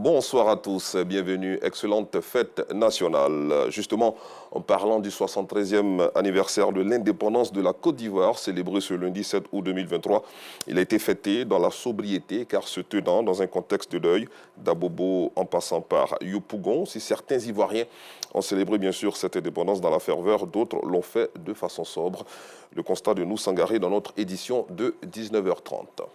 Bonsoir à tous, bienvenue, excellente fête nationale. Justement, en parlant du 73e anniversaire de l'indépendance de la Côte d'Ivoire, célébré ce lundi 7 août 2023, il a été fêté dans la sobriété car se tenant dans un contexte de deuil, d'Abobo en passant par Yopougon. Si certains Ivoiriens ont célébré bien sûr cette indépendance dans la ferveur, d'autres l'ont fait de façon sobre. Le constat de nous Sangaré dans notre édition de 19h30.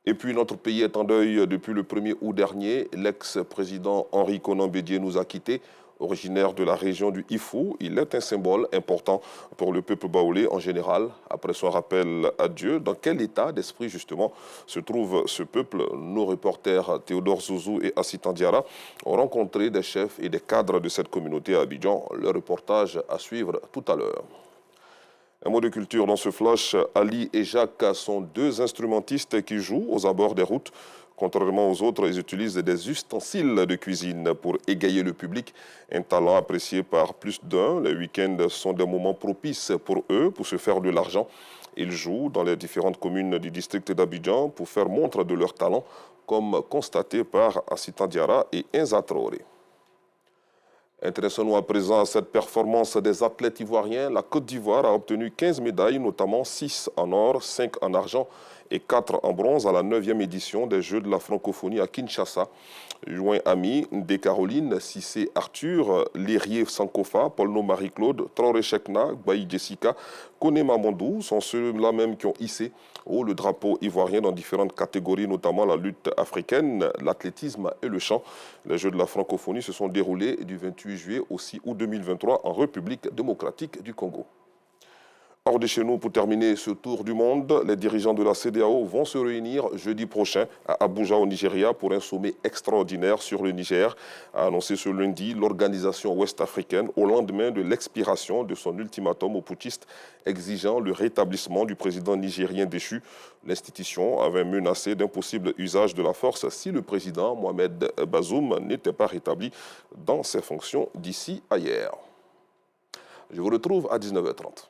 Et puis notre pays est en deuil depuis le 1er août dernier. L'ex-président Henri Konan Bédié nous a quittés. Originaire de la région du Ifou, il est un symbole important pour le peuple baoulé en général. Après son rappel à Dieu, dans quel état d'esprit justement se trouve ce peuple? Nos reporters Théodore Zouzou et Assitan Diarra ont rencontré des chefs et des cadres de cette communauté à Abidjan. Le reportage à suivre tout à l'heure. Un mot de culture dans ce flash, Ali et Jacques sont deux instrumentistes qui jouent aux abords des routes. Contrairement aux autres, ils utilisent des ustensiles de cuisine pour égayer le public. Un talent apprécié par plus d'un. Les week-ends sont des moments propices pour eux pour se faire de l'argent. Ils jouent dans les différentes communes du district d'Abidjan pour faire montre de leur talent, comme constaté par Assitan Diarra et Inza Traoré. Intéressons-nous à présent à cette performance des athlètes ivoiriens. La Côte d'Ivoire a obtenu 15 médailles, notamment 6 en or, 5 en argent et 4 en bronze à la 9e édition des Jeux de la francophonie à Kinshasa. Joint Ami, Ndé Caroline, Cissé Arthur, Lérier Sankofa, Paulno Marie-Claude, Traoré Chekna, Baï Jessica, Kone Mamandou sont ceux-là même qui ont hissé le drapeau ivoirien dans différentes catégories, notamment la lutte africaine, l'athlétisme et le chant. Les Jeux de la francophonie se sont déroulés du 28 juillet au 6 août 2023 en République démocratique du Congo. Hors de chez nous, pour terminer ce tour du monde, les dirigeants de la CEDEAO vont se réunir jeudi prochain à Abuja au Nigeria pour un sommet extraordinaire sur le Niger, a annoncé ce lundi l'organisation ouest-africaine au lendemain de l'expiration de son ultimatum aux putschistes exigeant le rétablissement du président nigérien déchu. L'institution avait menacé d'un possible usage de la force si le président Mohamed Bazoum n'était pas rétabli dans ses fonctions d'ici à hier. Je vous retrouve à 19h30.